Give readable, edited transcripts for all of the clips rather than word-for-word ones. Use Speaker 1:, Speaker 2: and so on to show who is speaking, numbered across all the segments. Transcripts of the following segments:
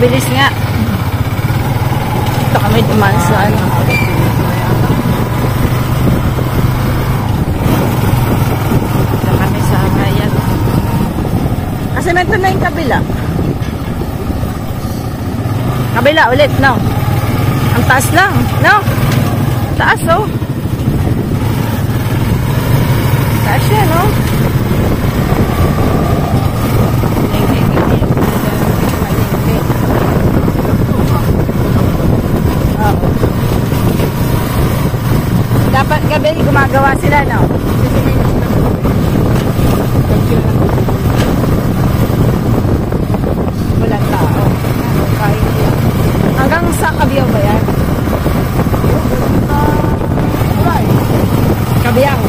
Speaker 1: mabilis nga. Ito kami dumaan sa ano. Ito kami sa Ayan. Kasi meron na yung kabila. Kabila ulit, no? Ang taas lang, no? Taas, oh. Taas yan, no? Dapat gabi gumagawa sila, no? Walang tao. Hanggang sa Kabiyaw ba yan? Kabiyaw.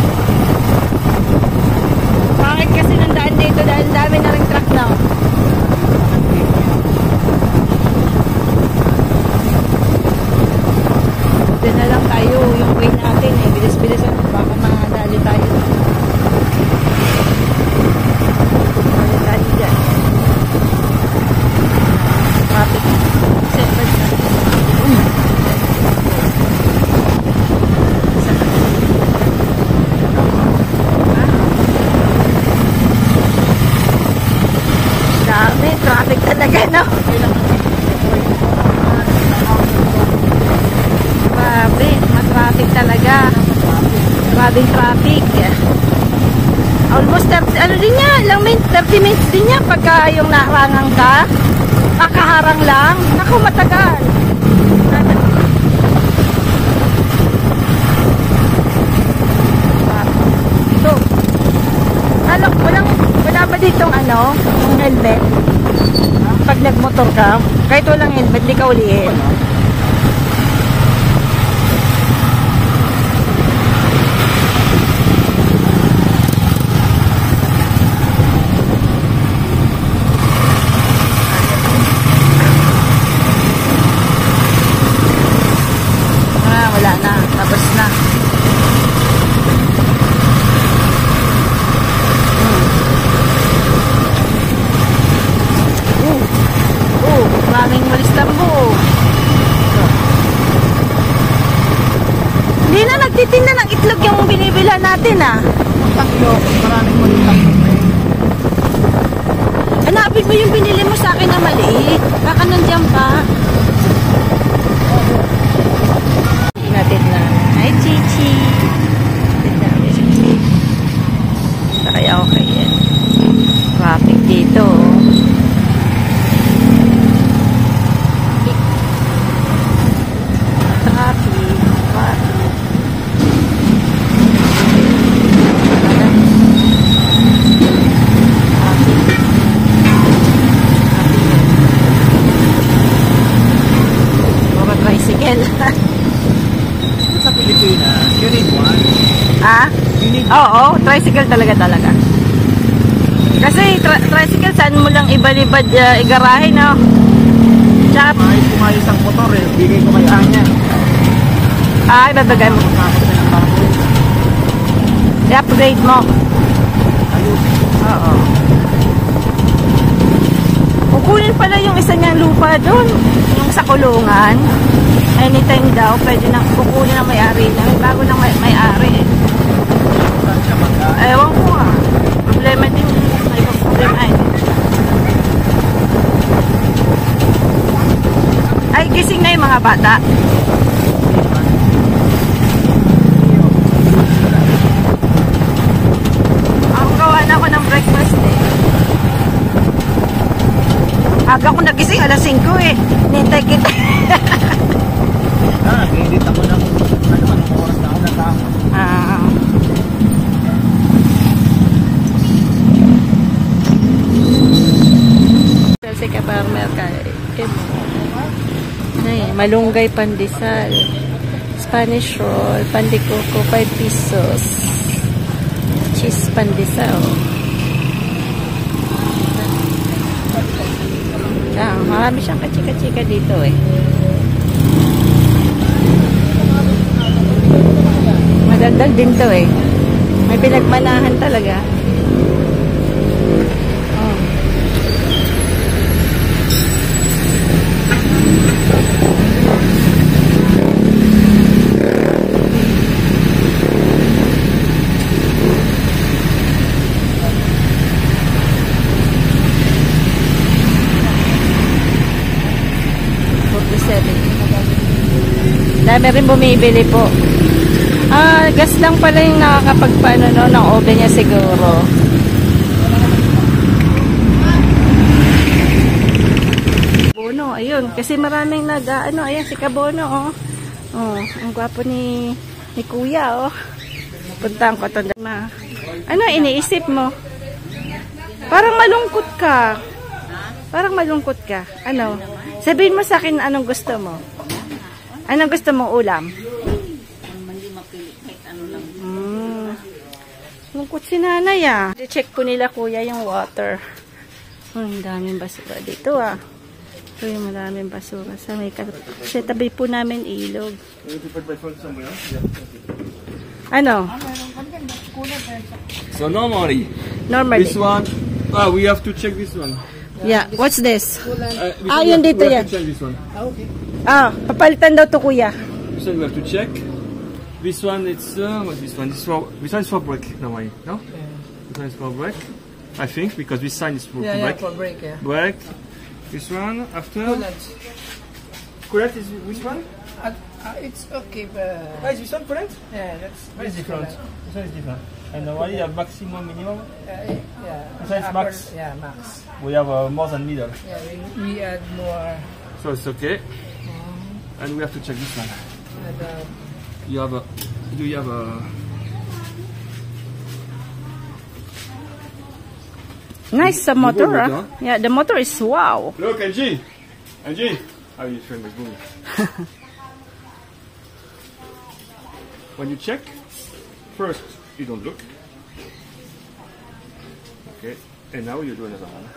Speaker 1: Bakit kasi nandaan dito dahil dami na rin truck na. Diyan na lang tayo yung way natin eh. Bilis-bilisan. Baka madali tayo. Madali tayo dyan. Traffic. Seven na. Dami. Traffic talaga, no? Grabe. Matraffic talaga. Grabing traffic. Almost 30, ano din niya, lang 30 minutes din niya pagka yung naharangan ka. Nakaharang lang. Naku, matagal. Ito. Wala ba ditong ano, yung helmet? Pag nagmotor ka, kahit walang helmet, di ka ulihin. Wala na. Tapos na. Maraming walis lambo. Hindi na nagtitinda ng itlog yung binibila natin, ah.
Speaker 2: Maraming walis lambo.
Speaker 1: Hanapin mo yung binili mo sa akin na maliit. Baka nandiyan pa. Natin na. Hi, Chichi. Kaya okay yan. Traffic dito. Traffic. Mga tricycle.
Speaker 2: Sa Pilipinas, you need one.
Speaker 1: Ah? Oo, tricycle talaga. Kasi tricycle saan mo lang ibalibad igarahe, no? Tsaka
Speaker 2: Kung may isang motor eh, bigay ko kay Anya.
Speaker 1: ay, babagay mo. I-upgrade mo. Oo. Kukunin pala yung isa niyang lupa doon. Yung sa kulungan. Anytime daw, pwede na kukunin ng may-ari na. Bago ng may-ari eh. Ewan ko nga. Problema din. May problema eh. Ay, gising na yung mga bata. Ako gawa na ako ng breakfast eh. Aga ko nagising, alas 5 eh. Nintay kita.
Speaker 2: Edit ako ng anong oras na ako natapos.
Speaker 1: Kasi ka-farmer ka. Malunggay pandesal. Spanish roll. Pandikoko, 5 pesos. Cheese pandesal. Marami siyang kachika-chika dito eh. Magandang din to eh. May pinagmanahan talaga. Dami rin bumibili po. Gas lang pala yung nakakapagpaano no, ng oven niya siguro. Bono, ayun. Kasi maraming ayan si Kabono, oh. Oh, ang gwapo ni Kuya, oh. Puntahan ko ito. Ano iniisip mo? Parang malungkot ka. Parang malungkot ka. Ano? Sabihin mo sa akin anong gusto mo. Anong gusto mong ulam? Lungkot si nanay, ah. I-check po nila kuya yung water. Ang daming basura dito, ah. Ito yung maraming basura. Sa tabi po namin ilog. Ano?
Speaker 3: So normally, this one, we have to check this one.
Speaker 1: Yeah, what's this?
Speaker 3: Yun
Speaker 1: dito yan.
Speaker 3: Check this one.
Speaker 1: Papalitan daw to kuya.
Speaker 3: So we have to check. This one, it's what's this one? This one is for brake normally, no? This one is for brake, I think, because this sign is for brake.
Speaker 2: Yeah, for brake, yeah.
Speaker 3: Brake. This one after. Coolant is which one?
Speaker 2: It's okay, but...
Speaker 3: Is this one coolant?
Speaker 2: Yeah, that's...
Speaker 3: Very different. This one is different. And normally you have maximum, minimum.
Speaker 2: Yeah.
Speaker 3: This one is max.
Speaker 2: Yeah, max.
Speaker 3: We have more than middle.
Speaker 2: Yeah, we add more...
Speaker 3: So it's okay. And we have to check this one.
Speaker 2: And,
Speaker 3: You have a... Do you have a...
Speaker 1: Nice motor, ah. Yeah, the motor is wow.
Speaker 3: Look, Angie! Angie! How you friend is moving? When you check, first you don't look. Okay, and now you do another one.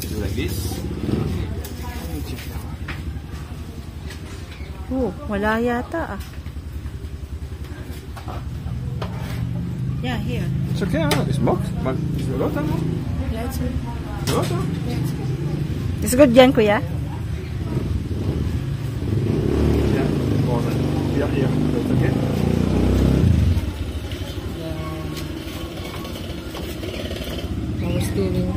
Speaker 3: Do like this. And check now.
Speaker 1: Wala yata, ah. Yeah, here.
Speaker 3: It's okay, huh? It's mocked, but it's a lot, huh?
Speaker 2: yeah, it's good.
Speaker 3: A lot, huh?
Speaker 2: Yeah, it's good.
Speaker 1: It's good yan, kuya.
Speaker 3: Yeah, more than. Yeah, so it's okay.
Speaker 2: Power steering.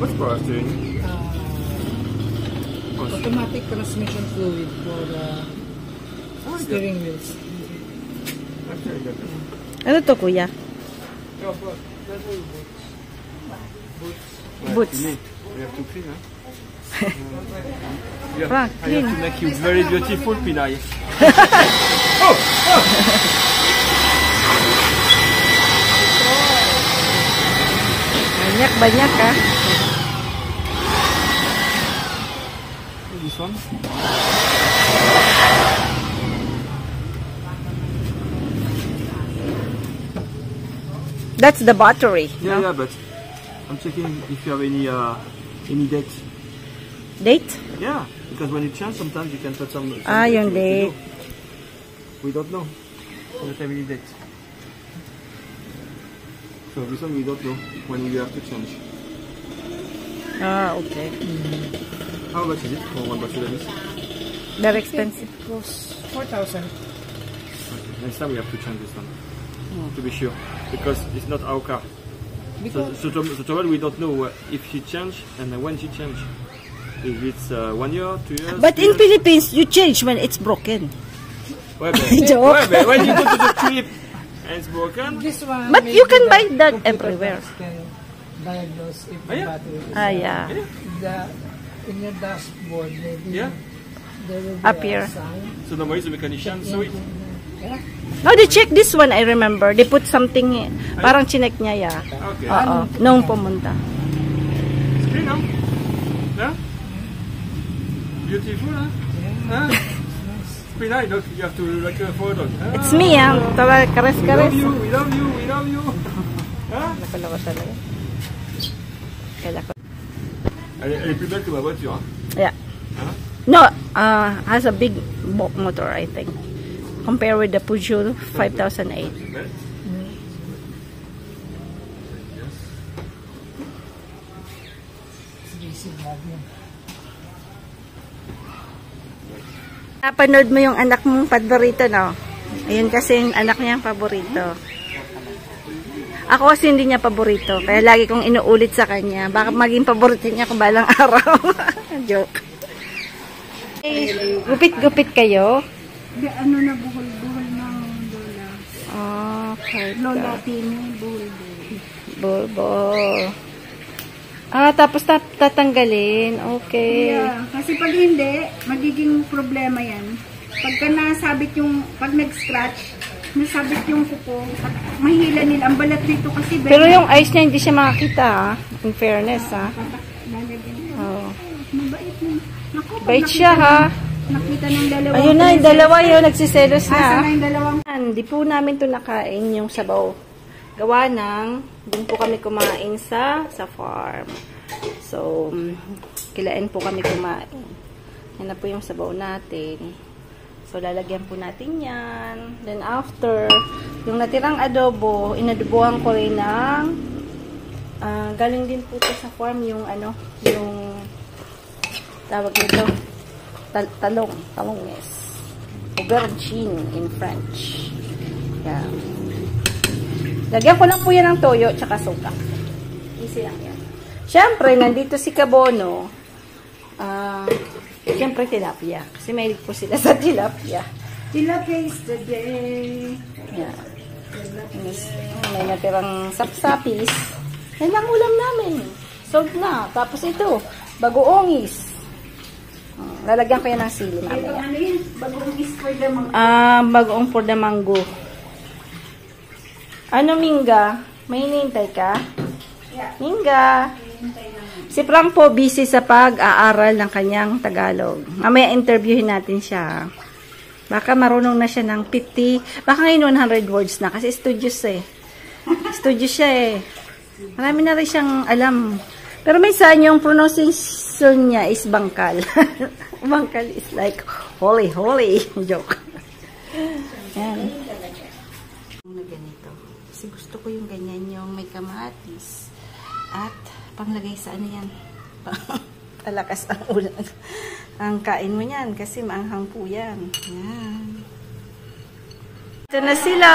Speaker 3: What's power steering?
Speaker 2: Automatic transmission fluid for the steering wheels.
Speaker 3: Okay, I got it.
Speaker 1: Ano to, kuya? Boots.
Speaker 3: We have to clean, huh?
Speaker 1: Frank,
Speaker 3: I have to make you very beautiful, Pinay.
Speaker 1: Banyak, ah.
Speaker 3: This one?
Speaker 1: That's the battery.
Speaker 3: Yeah,
Speaker 1: no?
Speaker 3: yeah, but I'm checking if you have any date.
Speaker 1: Date?
Speaker 3: Yeah, because when you change, sometimes you can put some.
Speaker 1: Yung date.
Speaker 3: We don't know. We don't have any date. So this one we don't know when we have to change.
Speaker 1: Okay.
Speaker 3: How much is it for one battery like this?
Speaker 1: Very expensive.
Speaker 2: It costs 4,000.
Speaker 3: Okay. Next time we have to change this one. To be sure, because it's not our car. So trouble we don't know if she change and when she change. If it's 1 year, 2 years.
Speaker 1: But in Philippines, you change when it's broken. Joke.
Speaker 3: When you go to the trip and it's broken.
Speaker 2: This one.
Speaker 1: But you can buy that everywhere.
Speaker 2: Can diagnose if the
Speaker 3: yeah.
Speaker 2: battery is
Speaker 1: Yeah.
Speaker 2: in your dashboard, maybe
Speaker 3: Yeah.
Speaker 2: there will be
Speaker 1: Up here.
Speaker 2: a sign.
Speaker 3: So normally the mechanician saw it.
Speaker 2: Yeah.
Speaker 1: No, they check this one, I remember. They put something, parang chinek niya, yeah.
Speaker 3: Okay.
Speaker 1: Oo, nung pumunta.
Speaker 3: It's clean, huh? Yeah? Beautiful, huh? Huh? It's pretty nice. Look, you have to like a photo.
Speaker 1: It's me, ah. Tara, kares-kares.
Speaker 3: We love you. Huh?
Speaker 1: Nakala ko talaga. Kala ko.
Speaker 3: Elle est plus belle que ma voiture. Hein?
Speaker 1: Yeah.
Speaker 3: Huh?
Speaker 1: No, has a big motor, I think. Compare with the Peugeot 5008.
Speaker 3: Belle?
Speaker 1: Napanood mo yung anak mong paborito, no? Ayun kasi yung anak niyang paborito. Ako kasi hindi niya paborito. Kaya lagi kong inuulit sa kanya. Baka maging paborito niya kung balang araw. Joke. Gupit-gupit kayo?
Speaker 2: Ano na buhol-buhol ng lola.
Speaker 1: Okay.
Speaker 2: Lola Tini, buhol-buhol.
Speaker 1: Bulbo. Tapos tatanggalin. Okay.
Speaker 2: Yeah, kasi pag hindi, magiging problema yan. Pagka nasabit yung, pag nag-scratch, nasabit yung kuko, mahila nila. Ang balat dito kasi.
Speaker 1: Pero yung eyes niya hindi siya makakita, ha? In fairness, ha? Oh.
Speaker 2: Mabait na. Naku,
Speaker 1: Bait siya, ha?
Speaker 2: Nakita ng dalawa.
Speaker 1: Ayun na, yung dalawa yun. Nagsiselos na.
Speaker 2: Asa na yung dalawang?
Speaker 1: Hindi po namin ito nakain yung sabaw. Gawa ng, doon po kami kumain sa farm. So, kilain po kami kumain. Yan na po yung sabaw natin. So, lalagyan po natin yan. Then, after, yung natirang adobo, inadobohan ko rin ng, galing din po ito sa farm, yung, yung, tawag nito, talonges. Aubergine in French. Yan. Lagyan ko lang po yan ng toyo, tsaka suka. Easy lang yan. Siyempre, nandito si Kabono, siyempre, tilapia. Kasi mahilig po sila sa tilapia.
Speaker 2: Tilapia is the day.
Speaker 1: Yeah. May natirang sapsapis. Yan ang ulam namin. Sold na. Tapos ito, bagoongis. Lalagyan ko yan ng sili
Speaker 2: Ito
Speaker 1: mamaya.
Speaker 2: ano yun? Bagong is for the mga...
Speaker 1: Bagoong for the mango. Ano, Minga? May hinihintay ka?
Speaker 2: Yeah.
Speaker 1: Minga. Si Frank po busy sa pag-aaral ng kanyang Tagalog. Mamaya interviewin natin siya. Baka marunong na siya ng 50, baka ngayon 100 words na kasi studious eh. Studious siya eh. Marami na rin siyang alam. Pero minsan yung pronunciation niya is bangkal. Bangkal is like holy. Joke. Yan. Na ganito. Kasi gusto ko yung ganyan yung may kamatis. At panglagay sa ano yan. Palakas ang ulan. Ang kain mo yan kasi maanghang po yan. Yan. Ito na sila.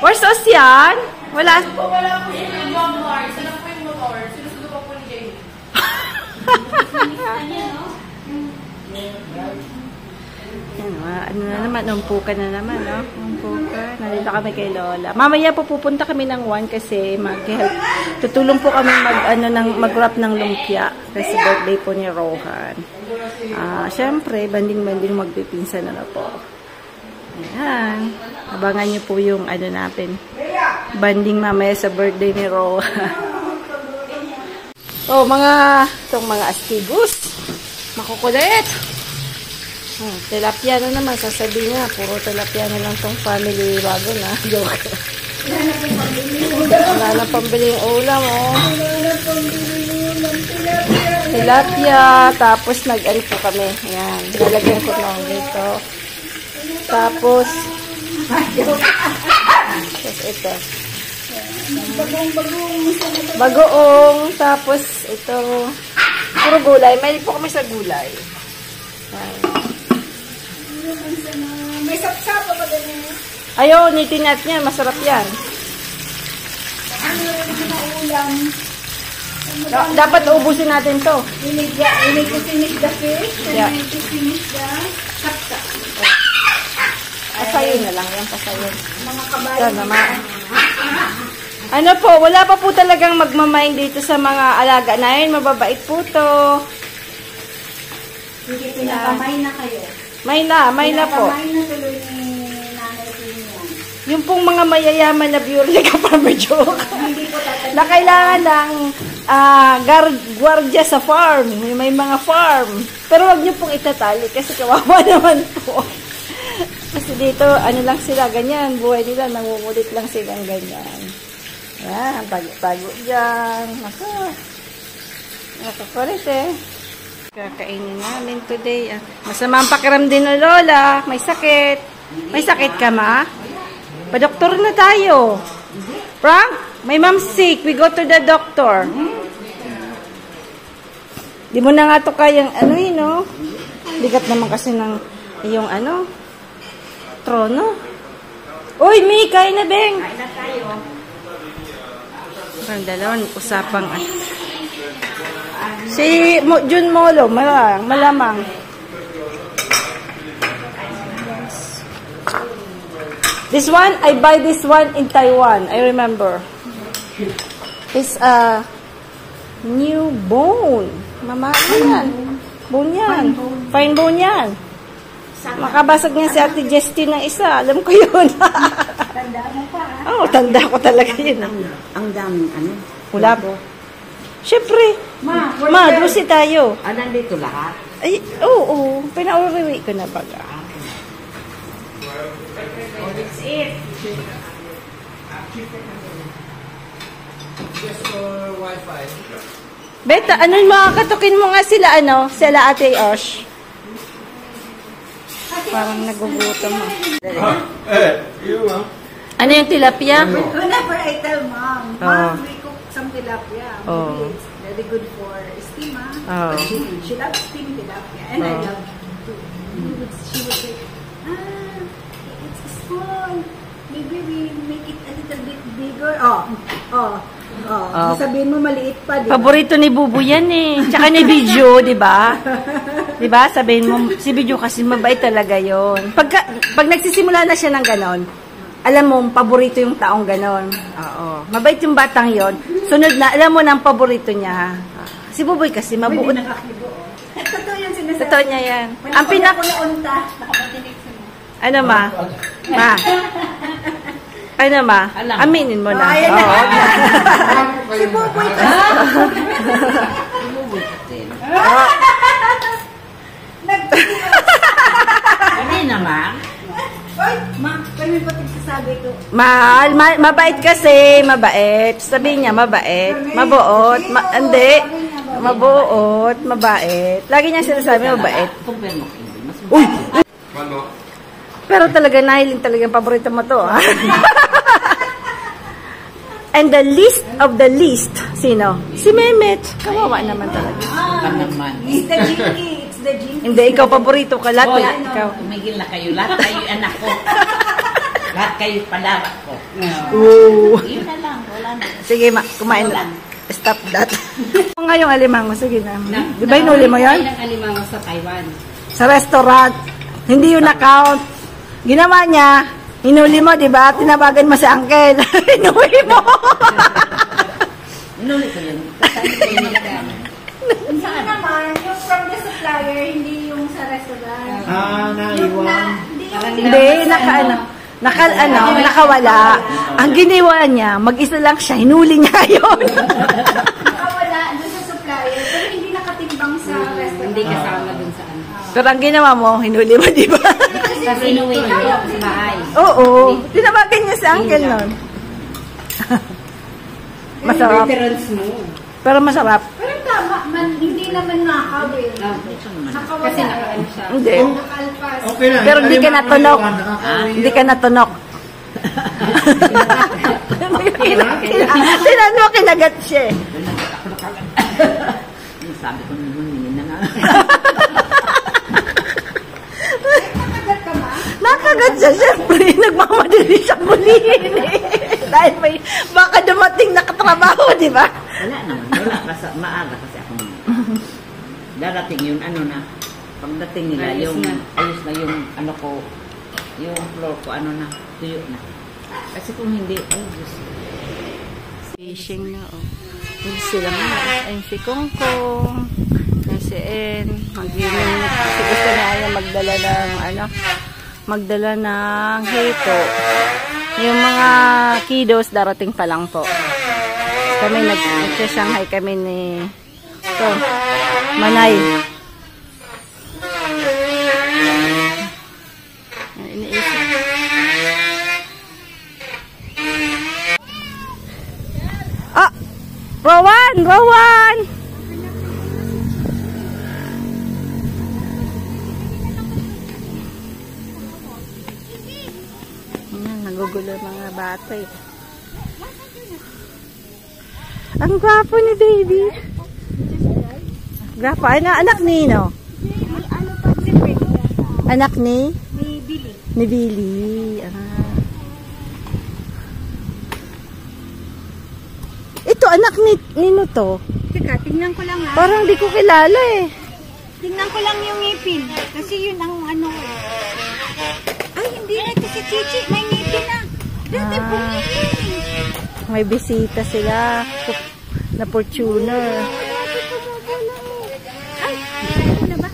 Speaker 1: Where's Ocean? Wala.
Speaker 4: Wala po yung motor. Sila po yung motor. Sinusundo pa po ni Jamie.
Speaker 1: Yan, ano na naman, umpukan na naman, no? Umpukan. Nandito kami kay Lola. Mamaya po pupunta kami ng 1 kasi mag-help. Tutulong po kami mag-wrap ng lumpia kasi birthday po ni Rohan. Siyempre, banding-banding magpipinsan na po. Ayan. Abangan niyo po yung natin. Banding mamaya sa birthday ni Rohan. Oh, itong mga astigos. Makukulit. Tilapia na naman, sasabihin niya, puro tilapia na lang tong family bago na. Joke. Wala na pambili yung ulam, oh. Tilapia, tapos nag-ano po kami. Ayan, lalagyan ko lang dito. Tapos ito. Bagoong, tapos ito, puro gulay. May po kami sa gulay. Ayan.
Speaker 2: May sapsapa ba ganyan?
Speaker 1: Ayaw, nitinat niya. Masarap yan.
Speaker 2: Ano rin na ulam?
Speaker 1: Dapat ubusin natin to.
Speaker 2: Inig ko finish the fish.
Speaker 1: Yeah.
Speaker 2: Inig ko finish the sapsa.
Speaker 1: Pasayin na lang yan. Pasayin.
Speaker 2: Mga kabayo.
Speaker 1: Ito naman. Ano po, wala pa po talagang magmamain dito sa mga alaga na yun. Mababait po to.
Speaker 2: Hindi pinakamay na kayo.
Speaker 1: May na po.
Speaker 2: Pinakamay na tuloy ni Nanay Pinian.
Speaker 1: Yung pong mga mayayaman na Bureau ka pa joke.
Speaker 2: Hindi po tatagin.
Speaker 1: Na kailangan ng gwardiya sa farm. May mga farm. Pero wag niyo pong itatali kasi kawawa naman po. Kasi dito, ano lang sila, ganyan. Buhay nila, nangungulit lang silang ganyan. Ayan, tago dyan. Nakakulit eh. Kakainin namin today. Masama ang pakiram din ng Lola. May sakit. May sakit ka, ma? Pa-doktor na tayo. Frank, my mom's sick. We go to the doctor. Di mo na nga to kayang no? Bigat naman kasi ng yung trono. Uy, May, kain na, Beng.
Speaker 2: Kain na tayo.
Speaker 1: Ang dalawang usapang si Jun Molo, malamang. This one, I buy this one in Taiwan. I remember. It's a new bone. Mama, yan. Bone yan. Fine bone yan. Makabasag nga si Ate Jesty ng isa. Alam ko yun.
Speaker 2: Tanda mo pa.
Speaker 1: Oo, tanda ko talaga yun.
Speaker 5: Ang daming ano?
Speaker 1: Wala po. Siyempre.
Speaker 2: Ma,
Speaker 1: Drusi tayo.
Speaker 5: Nandito lahat?
Speaker 1: Ay, oo. Pinauriwi ko na baga.
Speaker 2: Oh, that's it.
Speaker 1: Beta, ano yung mga katukin mo nga sila, sila Ate Osh? Parang nagugutom mo. Ano yung tilapia?
Speaker 2: Whenever I tell Mom,
Speaker 1: Oh.
Speaker 2: we cook some tilapia.
Speaker 1: Oh.
Speaker 2: Maybe it's very good for steam,
Speaker 1: Oh.
Speaker 2: But she loves steam tilapia. And I love it too. She would say, it's small. Maybe we make it a little bit bigger. Sabihin mo maliit pa, di ba?
Speaker 1: Paborito ni Bubu yan eh. Tsaka ni Bidyo, di ba? Di ba? Sabihin mo, si Bidyo kasi mabait talaga yon. Pag nagsisimula na siya ng ganon, alam mo, paborito yung taong ganon. Oo. Mabait yung batang yon. Sunod na, alam mo na ang paborito niya. Si Buboy kasi mabuot.
Speaker 2: Totoo yan sinasabi.
Speaker 1: Totoo niya yan. Ang pinak... Ano ma? Ma? Ano ma? Aminin mo na.
Speaker 2: Ayan na.
Speaker 1: Oo.
Speaker 2: Si Buboy
Speaker 5: Ano naman?
Speaker 2: Oy, Ma, kami pa tigsasabi ko.
Speaker 1: Mahal, mabait kasi, mabait. Sabihin niya, mabait. Mabuot. Hindi. Mabuot, mabait. Lagi niya sinasabi, mabait.
Speaker 5: Compare mo kayo. Mas
Speaker 1: Uy! Pero talaga, nahiling talagang paborito mo to, ha? And the least of the least, sino? Si Mehmet. Kawawa naman talaga.
Speaker 5: pa naman.
Speaker 2: It's the jinky. It's the jinky.
Speaker 1: Hindi, ikaw paborito ka lahat.
Speaker 5: Hoy,
Speaker 1: Ikaw.
Speaker 5: tumigil na kayo. Lahat kayo anak ko. Lahat kayo palawak ko.
Speaker 1: Ooh.
Speaker 5: Yun na lang. Wala na.
Speaker 1: Sige, kumain lang. Stop that. Nga yung alimango, sige na. Di ba inuli mo yan?
Speaker 5: Ang alimango sa Taiwan.
Speaker 1: Sa restaurant. Hindi yun na-count. Ginawa niya, inuli mo, di ba? Tinabagan mo si Uncle. Inuli mo.
Speaker 5: Inuli ko yun. Saan ko yung nilagay?
Speaker 2: Hindi naman, yung from the supplier, hindi yung sa restaurant. Yung na, hindi yung
Speaker 1: Hindi, nakawala. Ang ginawa niya, mag-isa lang siya, hinuli niya yun.
Speaker 2: nakawala doon sa supplier, pero hindi nakatimbang sa restaurant.
Speaker 5: Hindi kasama dun sa ano.
Speaker 1: Pero ang ginawa mo, hinuli mo, di ba?
Speaker 5: Kasi inuwi niyo sa bahay.
Speaker 1: Oo, tinabagan niya si Uncle nun. Masarap.
Speaker 5: Veterans mo.
Speaker 1: Pero masarap.
Speaker 2: Pero tama, hindi naman nakawin. Nakawala.
Speaker 5: Kasi nakaano siya.
Speaker 1: Hindi.
Speaker 2: Nakalpas.
Speaker 6: Okay lang.
Speaker 1: Pero hindi ka natunok. Hindi ka natunok. Tinan mo, kinagat siya eh.
Speaker 5: Sabi ko naman, hindi na nga.
Speaker 2: Nakagat ka ba?
Speaker 1: Nakagat siya, syempre. Nagmamadali siya mulihin eh. Dahil may, baka dumating na katrabaho, di ba?
Speaker 5: Wala naman. Wala. Maaga kasi ako naman. Darating yun, ano na. Pagdating nila, ayos na yung ano ko, yung floor ko, ano na, tuyo na. Kasi kung hindi, ay, Diyos.
Speaker 1: Fishing na, oh. Yung sila nga. Ayun si Kongkong. Ayun si En. Mag-inom. Kasi gusto na ayaw magdala ng hito. Yung mga kiddos, darating pa lang po. Kami, nag-Shanghai kami ni Manay. Iniisip. Ah! Rowan! Rowan! Ayan, nagugulo mga bata eh. Ang gwapo ni baby. Gwapo. Anak ni, no? Anak ni?
Speaker 2: Ni Billy.
Speaker 1: Ni Billy. Ah. anak ni Nino to?
Speaker 2: Teka, tingnan ko lang ha.
Speaker 1: Parang di ko kilala eh.
Speaker 2: Tingnan ko lang yung ngipin. Kasi yun ang ano eh. Ay, hindi na ito si Chichi. May ngipin na. Dati pong ngipin.
Speaker 1: May bisita sila. Na Fortuner.
Speaker 2: Ay, ano na ba?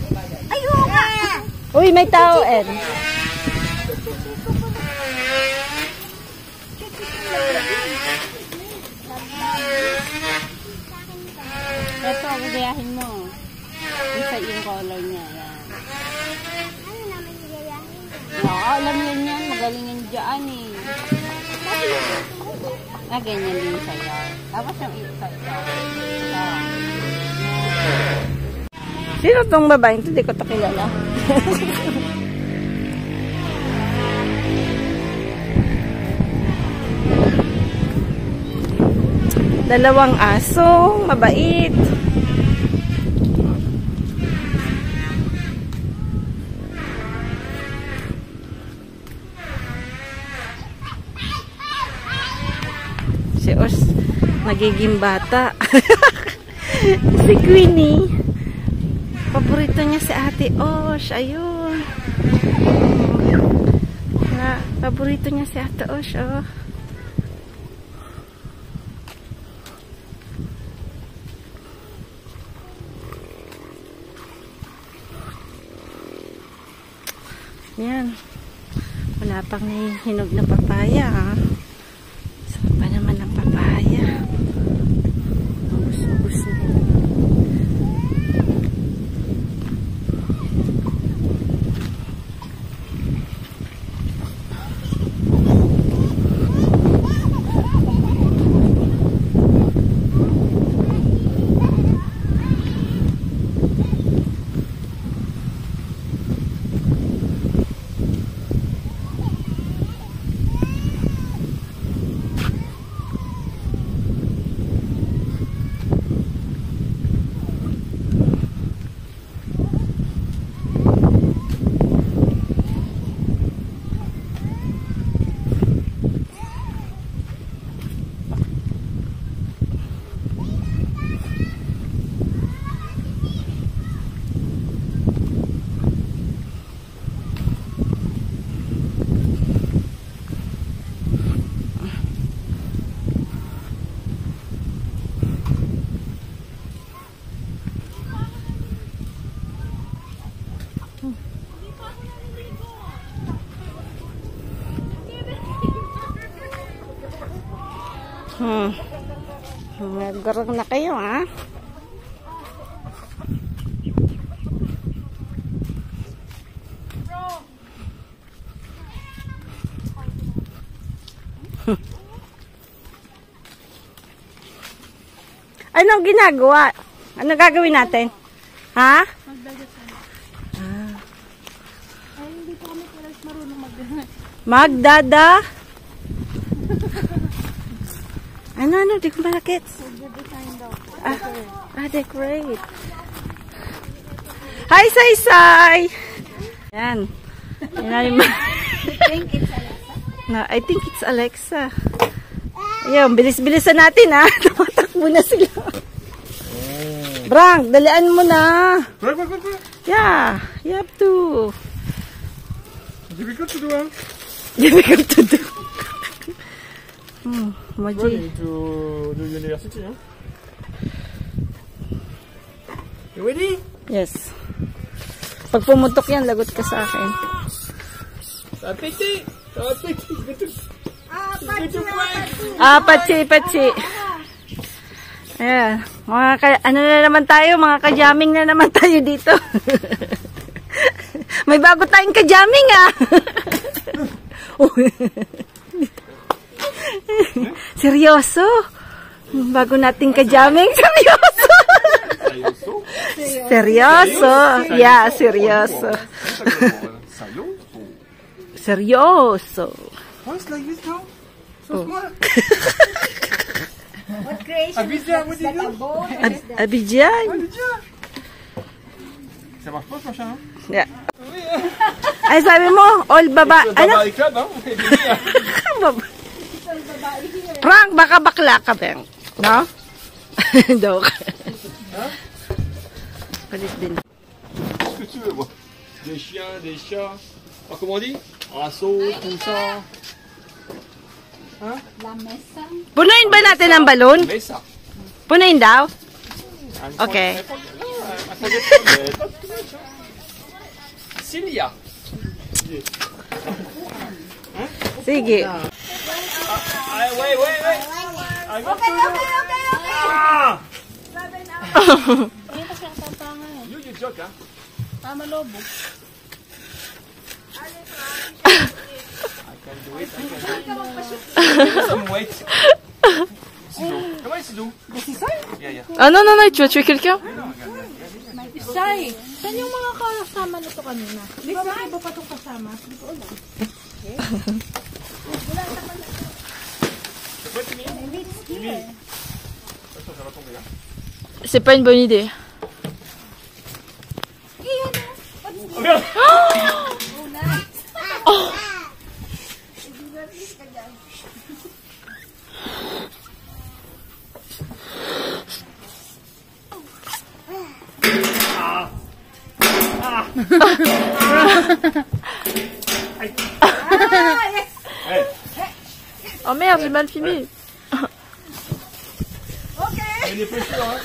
Speaker 2: Ay, oo nga.
Speaker 1: Uy, may tao, Ed. Ito, gagayahin mo. Isa yung color niya. Yan.
Speaker 6: Ano naman gayahin?
Speaker 1: Alam yan yan. Magaling yan dyan eh. Ganyan din sa'yo. Tapos yung isa ito. Sino tong babae? Ito, di ko ito kilala. Dalawang asong mabait. Si Os nagiging bata. Si Queenie. Paborito niya si Ate Osh. Ayun. Paborito niya si Ate Osh. Oh. Yan. Wala pang hinog na papaya. Sarap pa naman ang papaya. Ubus na. Naggarang na kayo, ha? Anong ginagawa? Ano gagawin natin? Ha?
Speaker 6: Ay, hindi po kami talaga marunong magdadasal.
Speaker 1: Magdada? Ano? Di ko malakit.
Speaker 6: Magdadasal daw.
Speaker 1: Decorate. Hi, Say! Yan. I think it's Alexa. Ayun, bilis-bilisan natin, ha? Tumatakbo na sila. Brang, dalian mo na. Yeah, you have to.
Speaker 3: Difficult to do, huh?
Speaker 1: Difficult to do. Maji.
Speaker 3: Going to the university, huh? You ready?
Speaker 1: Yes. Pag pumutok yan, lagot ka sa akin.
Speaker 3: Apeti!
Speaker 1: Pachi. Ayan. Ano na naman tayo, mga kajaming na naman tayo dito. May bago tayong kajaming, ah. Seryoso? Bago nating kajaming, seryoso. Seryoso? Yeah, seryoso. Seryoso.
Speaker 3: Why is like this now? So small.
Speaker 2: What creation is
Speaker 3: Abidjan,
Speaker 2: that?
Speaker 3: what
Speaker 2: Is
Speaker 3: do you
Speaker 2: that a
Speaker 3: do?
Speaker 2: boat?
Speaker 1: Abidjan.
Speaker 3: Ça marche pas, ce machin, hein?
Speaker 1: Yeah. Ay, sabi mo, all baba. Ano?
Speaker 3: Club, hein?
Speaker 1: Frank, baka bakla ka, Beng. No? Joke. Palit din.
Speaker 3: Ce que tu veux, moi. Des chiens, des chats. Alors, comment on dit? Asso, tout ça. Hein?
Speaker 1: Punuin ba natin ang balon?
Speaker 3: Mais ça.
Speaker 1: Punuin daw? Okay.
Speaker 3: Cilia.
Speaker 1: Sige.
Speaker 3: Wait.
Speaker 2: Okay.
Speaker 3: You joke, huh?
Speaker 6: Tama lobo.
Speaker 3: I can do it. Give me some weight. Ciseaux. Comment les ciseaux? Des ciseaux? Yeah.
Speaker 1: Ah, non, tu as tué quelqu'un?
Speaker 6: Say, saan yung mga kasama nito kanina? Di ba may iba pa itong kasama? Di ko alam.
Speaker 1: C'est pas une bonne idée.
Speaker 3: Oh merde!
Speaker 1: Oh merde, j'ai mal filmé.
Speaker 3: Il est précieux, hein?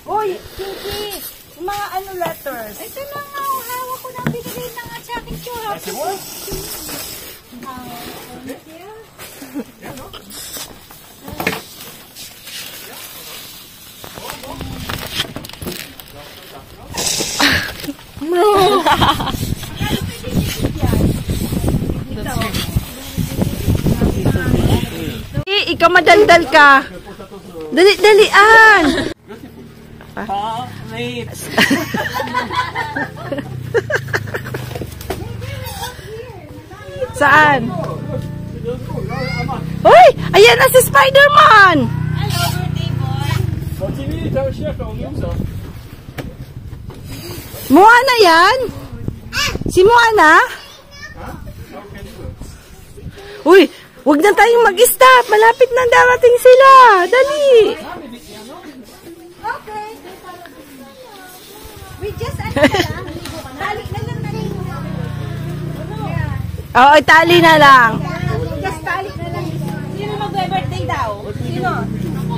Speaker 2: Uy, Pinky! Yung mga ano letters. Ito lang nga, hawak ko nang binigay na nga sa akin ko.
Speaker 3: Ah, c'est moi?
Speaker 1: Ikaw madaldal ka. Dali-dalian. Saan? Hoy! Ayan na si Spider-Man!
Speaker 3: Bon, Timmy, t'as un chien, on est où, ça?
Speaker 1: Moana yan? Si Moana? Uy! Huwag na tayong mag-stop. Malapit na darating sila. Dali!
Speaker 2: Okay. We just, ano na lang, tali na lang na rin.
Speaker 1: Oo, tali na lang.
Speaker 2: Just tali na lang.
Speaker 6: Sino magbe-birthday daw? Sino?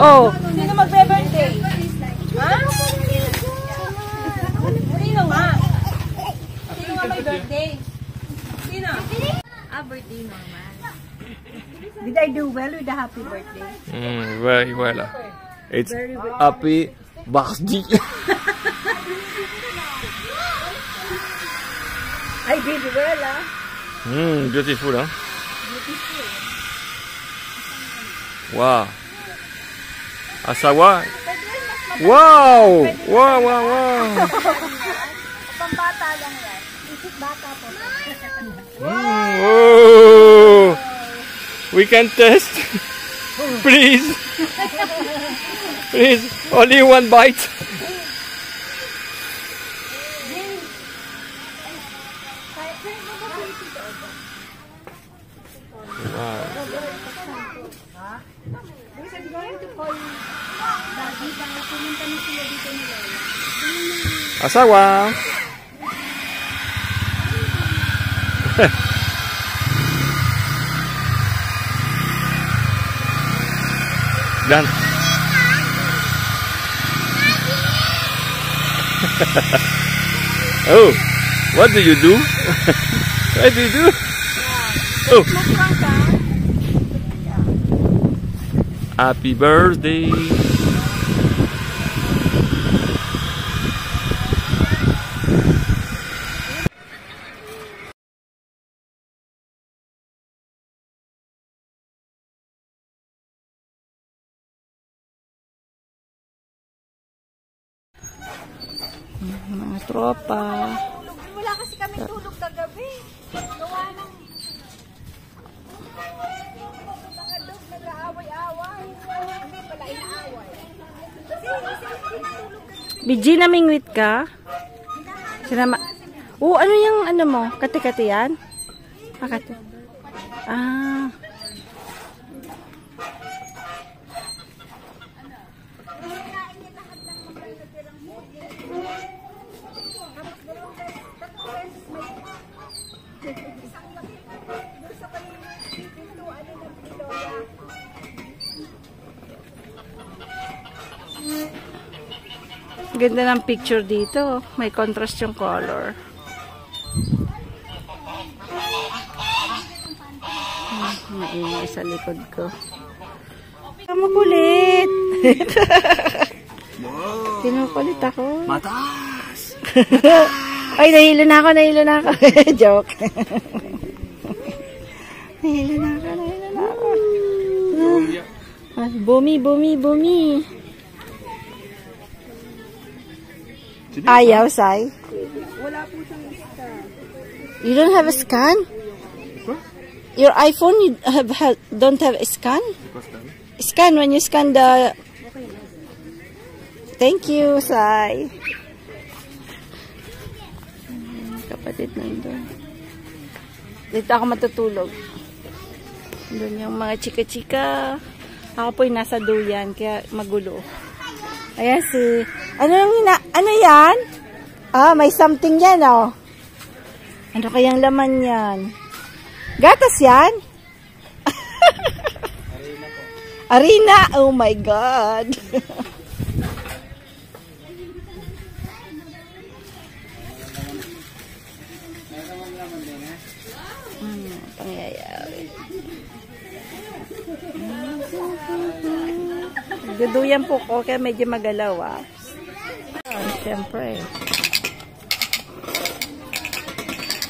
Speaker 1: Oh.
Speaker 6: Sino magbe-birthday? Ha? Sino nga? Sino nga may birthday? Sino? Birthday normal.
Speaker 2: Did I do well with the happy birthday?
Speaker 3: Very well. It's happy birthday.
Speaker 2: I did well, ah.
Speaker 3: Beautiful, hein? Wow. Asawa. Wow! Wow!
Speaker 2: Pambata lang yan. Isip bata po.
Speaker 3: Oh! We can test. Please. Please. Only one bite. Wow.
Speaker 2: Because I'm going to call Daddy para pumunta na sila dito ni Lola.
Speaker 3: Asawa. Done. Oh, what do you do? What do you do? Oh. Happy birthday.
Speaker 1: Mga tropa.
Speaker 2: Wala kasi kami tulog kagabi. Gawa ng mga dog nag-aaway-aaway. Hindi pala inaaway. Kasi pinatulog kagabi.
Speaker 1: Biji na mingwit ka? Sinama. Oh, ano yung ano mo? Kati-kati yan? Kati. Ah. Ganda ng picture dito. May contrast yung color. Maingay sa likod ko. Kamu kulit. Kinukulit ako.
Speaker 3: Matas!
Speaker 1: Ay, nahilo na ako. Joke. Nahilo na ako. Bumi. Ayaw, Sai.
Speaker 2: Wala po siyang scan.
Speaker 1: You don't have a scan? Your iPhone you don't have a scan? Scan when you scan the... Thank you, Sai. Kapatid nandun. Dito ako matutulog. Doon yung mga chika-chika. Ako po'y nasa duyan, kaya magulo. Ayan si... Ano yan? Ah, may something yan, oh. Ano kayang laman yan? Gatas yan? Arena? Oh my God. Pangyayari. Duduyan po ko, kaya medyo magalaw, ah. Siyempre.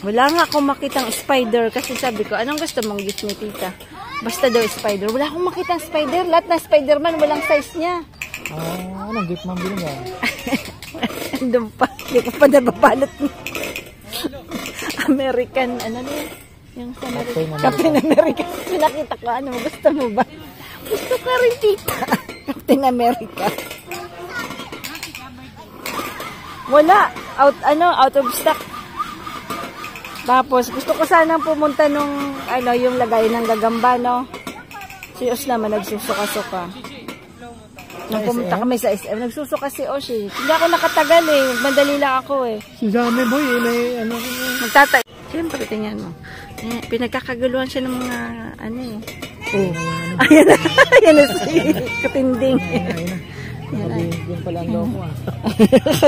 Speaker 1: Wala nga akong makitang spider kasi sabi ko, anong gusto mong gift ni tita? Basta daw spider. Wala akong makitang spider. Lahat na Spider-Man, walang size niya.
Speaker 7: Anong gift mong binigyan?
Speaker 1: Andun pa. Hindi ko pa nababalot niya. American, ano na yun? Yung sa Captain America. Pinakita ko, ano, gusto mo ba? Gusto ka rin, tita. Captain America. Wala. Out of stock. Tapos, gusto ko sanang pumunta nung, yung lagay ng gagamba, no? Si Os naman, nagsusuka-suka. Nung pumunta kami sa SM, nagsusuka si Os, eh. Hindi ako nakatagal, eh. Madali lang ako, eh.
Speaker 7: Si Jame Boy,
Speaker 1: Magtatay. Siyempre, tingnan mo. Pinagkakaguluhan siya ng mga, Ayan na si Katinding.
Speaker 7: Yun pala ang loko,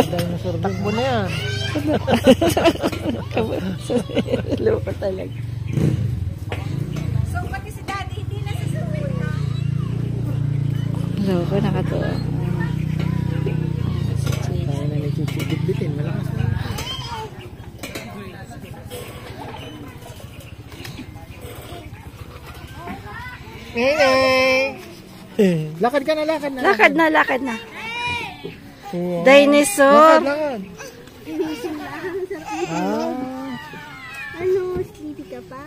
Speaker 7: Dinosaur din. Takbo na yan.
Speaker 1: Loko talaga.
Speaker 2: So, pati si Daddy, hindi na sasabihin na.
Speaker 1: Loko, nakatuwa.
Speaker 7: Tayo na nagchichibit-bitin. Malakas na. Lakad ka na, lakad na.
Speaker 1: Lakad na.
Speaker 7: Wow.
Speaker 1: Dinosaur.
Speaker 7: Lakad.
Speaker 2: Sleepy ka pa?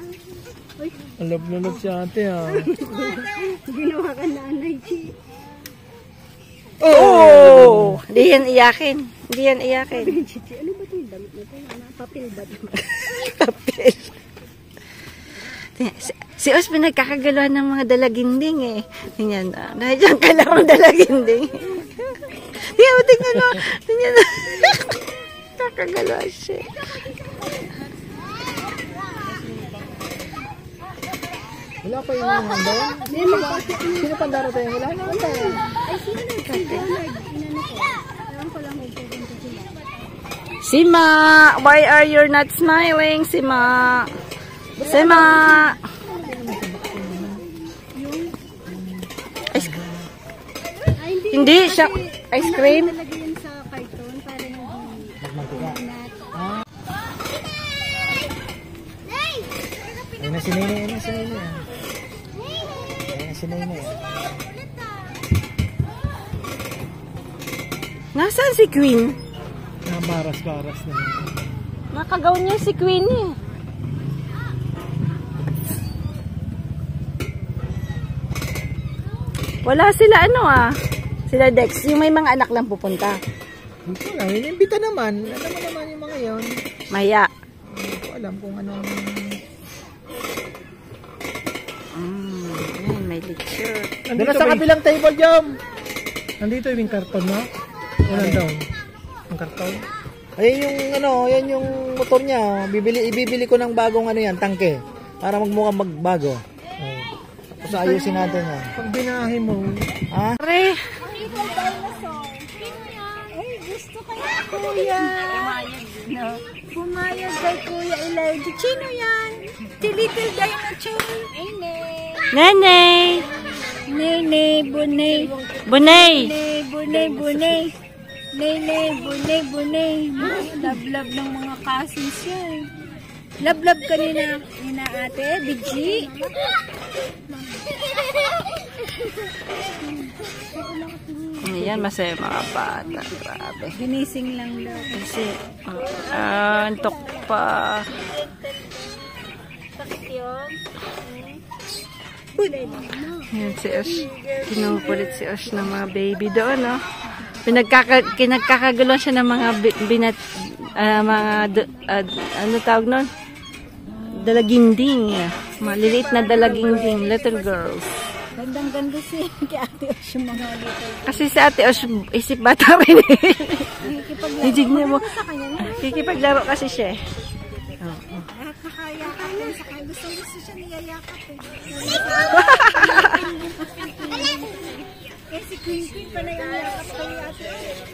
Speaker 7: Alab-lalab si ate,
Speaker 2: Ginawa ka na, Anay.
Speaker 1: Oh! Hindi yan iyakin.
Speaker 2: Ano ba itong damit na ito? Papel ba ito?
Speaker 1: Papel. Si Os pinagkakagaluhan ng mga dalaginding, eh. Tingnan na. Nandiyan ka lang ang dalaginding. Tingnan mo. Kakagaluhan siya.
Speaker 7: Wala pa yung handaan? Sino pandaro tayo? Wala na.
Speaker 2: Ay, sino nag-Leonard? Inano ko. Ewan ko lang kung pupunta sila.
Speaker 1: Sima! Why are you not smiling, Sima? Sima! Hindi siya. Ice cream?
Speaker 2: Nalagyan sa karton para hindi magmantika.
Speaker 7: Ayun na si Nene.
Speaker 1: Nasaan si Queen?
Speaker 7: Baras-baras na.
Speaker 1: Nakagaw niya si Queen, eh. Wala sila, sila Dex. Yung may mga anak lang pupunta.
Speaker 7: Hindi ko alam. Inimbita naman. Alam mo naman yung mga yon.
Speaker 1: Maya.
Speaker 7: Hindi ko alam kung ano.
Speaker 1: Ayan, may lecture.
Speaker 7: Doon sa kabilang table, Jom. Nandito yung karton, no? Walang daw. Yung karton. Ayun yung yan yung motor niya. Ibibili ko ng bagong tangke. Para magmukhang magbago. Tapos ayusin natin yan. Pag binahe mo.
Speaker 1: Pare.
Speaker 2: Ay, gusto Kuya. No. Pumayag kay Kuya Elijah. Sino yan? Si Little Dinosaur.
Speaker 1: Nene!
Speaker 2: Nene, bunay.
Speaker 1: Bunay!
Speaker 2: Bunay, bunay. Nene, bunay, bunay. Lablab ng mga cousins yan. Lablab ka nila ate, Biggie.
Speaker 1: Ayan, masaya mga bata. Grabe.
Speaker 2: Ginising lang daw.
Speaker 1: Kasi, antok pa. Ayan si Osh. Kinukulit si Osh ng mga baby doon, no? Kinagkakagulo siya ng mga ano tawag nun? Dalaginding. Maliliit na dalaginding. Little girls.
Speaker 2: Gandang-ganda si Ate Osh yung mga little.
Speaker 1: Kasi si Ate Osh, isip bata rin eh. Hijignan mo. Kikipaglaro kasi siya eh.
Speaker 2: At nakayakap niya. Saka gusto siya niyayakap eh. Kasi Queen pa na yung yakap kay Ate Osh.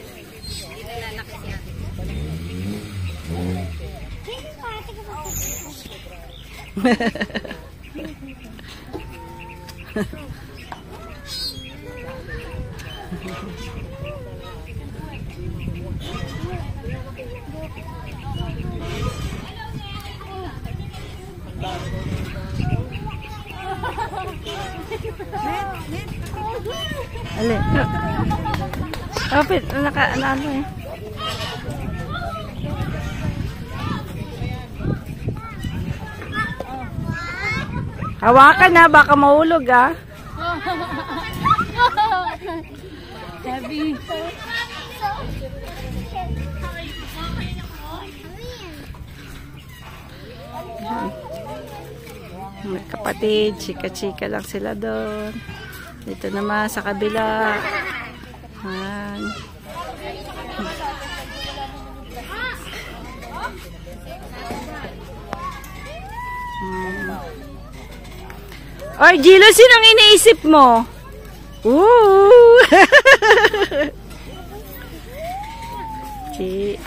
Speaker 1: Alin? Kapit, ano eh. Hawakan na, baka mahulog ah.
Speaker 6: Heavy.
Speaker 1: May kapatid, chika-chika lang sila doon. Dito naman sa kabila. Ayan. Oy, Gilo, sinong iniisip mo? Ooh! Chi.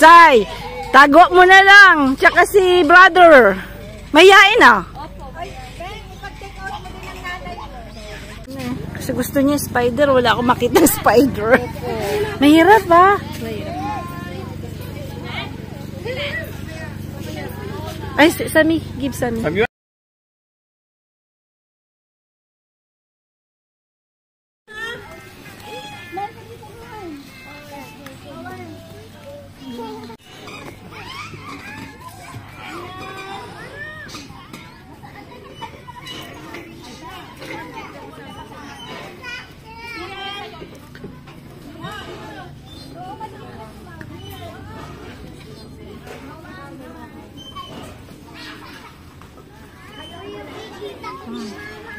Speaker 1: Say, tago mo na lang. Tsaka si brother. Mayain ah. Kasi gusto niya spider. Wala akong makita spider. Mahirap ba? Ay, Sammy. Give Sammy.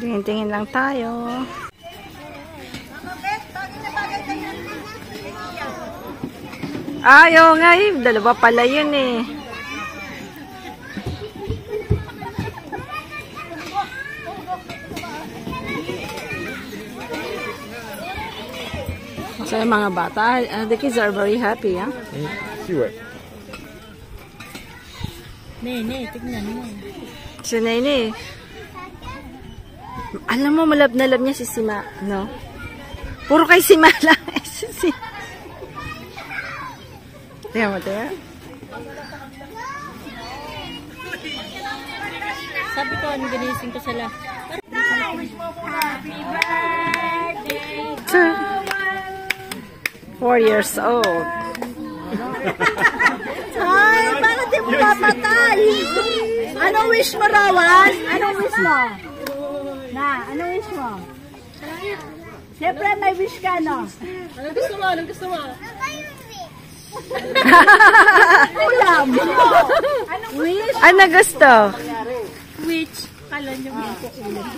Speaker 1: Tingin-tingin lang tayo. Ayaw nga eh. Dalawa pala yun eh. So yung mga bata, the kids are very happy, ha?
Speaker 3: See what?
Speaker 6: Nene, tignan mo.
Speaker 1: Si Nene. Alam mo, malab na lab niya si Sima, no? Puro kay Sima lang. Tingnan mo, tingnan.
Speaker 6: Sabi ko, ano ginising ko sila.
Speaker 2: Happy birthday!
Speaker 1: 4 years old.
Speaker 2: Ay, bakit di mo papatay? Anong wish mo, Rowan? Anong wish mo? Anong wish mo? Siyempre may wish ka, no?
Speaker 6: Anong gusto mo? Anong gusto mo?
Speaker 2: Ulam! Anong wish?
Speaker 1: Ano gusto?
Speaker 6: Which? Kala niyo mo ko ulam.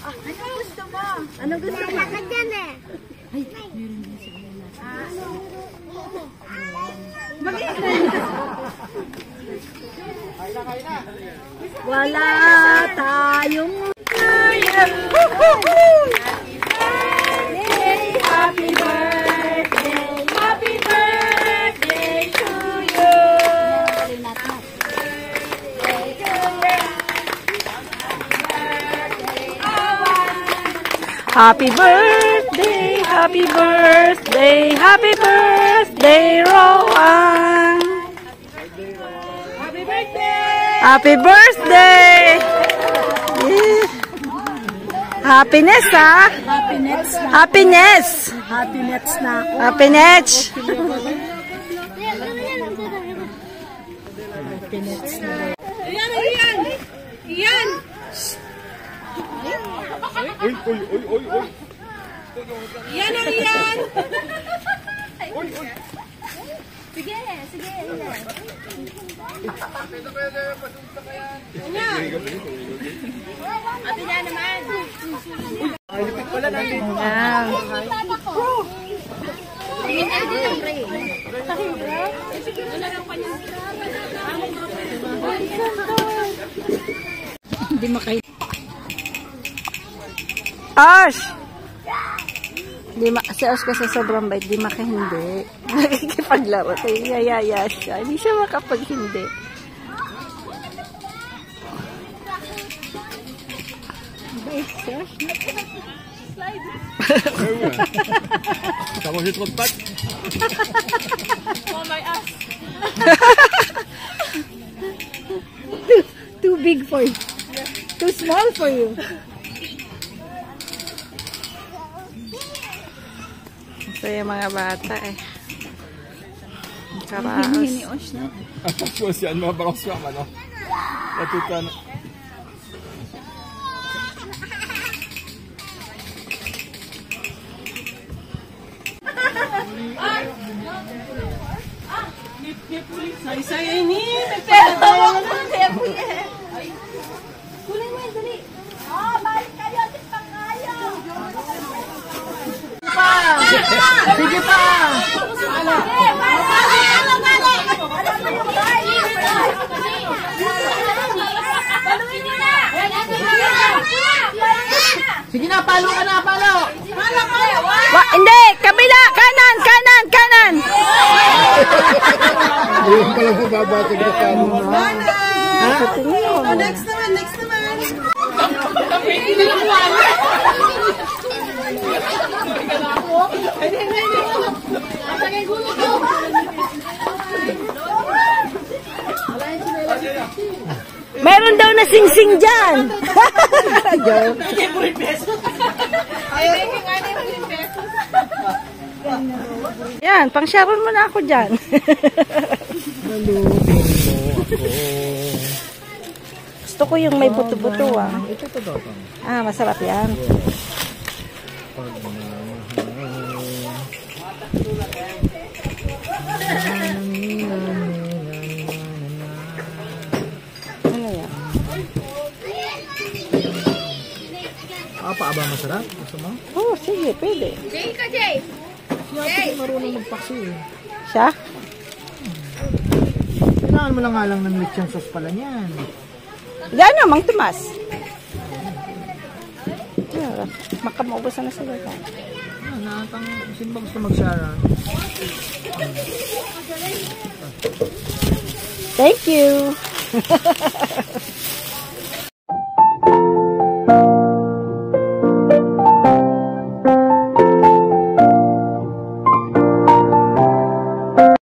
Speaker 2: Ano gusto mo? Ano gusto mo? Lakad yan eh. Wala tayong happy birthday, happy birthday to you.
Speaker 1: Happy birthday, happy birthday, happy birthday, Rowan.
Speaker 2: Happy birthday!
Speaker 1: Happy birthday! Yeah. Happiness, ha?
Speaker 2: Happiness na.
Speaker 1: Happiness!
Speaker 2: Happiness na ako.
Speaker 1: Happiness!
Speaker 2: Happiness na.
Speaker 6: Iyan, iyan! Iyan!
Speaker 3: Uy, uy, uy, uy, uy.
Speaker 6: Iyan ang iyan!
Speaker 2: Sige, sige. Ate niya naman.
Speaker 1: Yan.
Speaker 2: Hindi makay.
Speaker 1: Ash! Si Ash kasi sobrang bait, di makahindi. Nakikipaglaro tayo, yayaya siya. Hindi siya makapaghindi. Bait siya.
Speaker 3: T'as mangé trop de pâtes?
Speaker 6: Oh my ass!
Speaker 2: Too big for you. Too small for you.
Speaker 1: Ito yung mga bata eh. Karaos.
Speaker 3: Attention, c'est Anne-Marie Balançoire maintenant. La Toutane.
Speaker 6: Say-say ini!
Speaker 2: Kulay mo yan, dali. Oh, balik kayo. Timpang kayo.
Speaker 7: Sige pa! Sige na, palo ka na, palo!
Speaker 1: Hindi! Kabila! Kanan! Kanan! Kanan!
Speaker 7: Ayun pala mababatag na palo.
Speaker 6: Next naman, next naman!
Speaker 1: Meron daw na sing-sing dyan! Yan, pang Sharon mo na ako dyan. Gusto ko yung may buto-buto ah.
Speaker 7: Ito to.
Speaker 1: Ah, masarap yan. Ano yan?
Speaker 7: Paaba masarap? Gusto mo?
Speaker 1: Oh, sige, pwede.
Speaker 2: Jay ka, Jay.
Speaker 7: Siya ate marunong magpaksi eh.
Speaker 1: Siya?
Speaker 7: Kailangan mo lang nga lang ng lechon sauce pala niyan.
Speaker 1: Gano, Mang Tomas? Makamaubos na sila.
Speaker 7: Sino ba gusto mag-share?
Speaker 1: Thank you.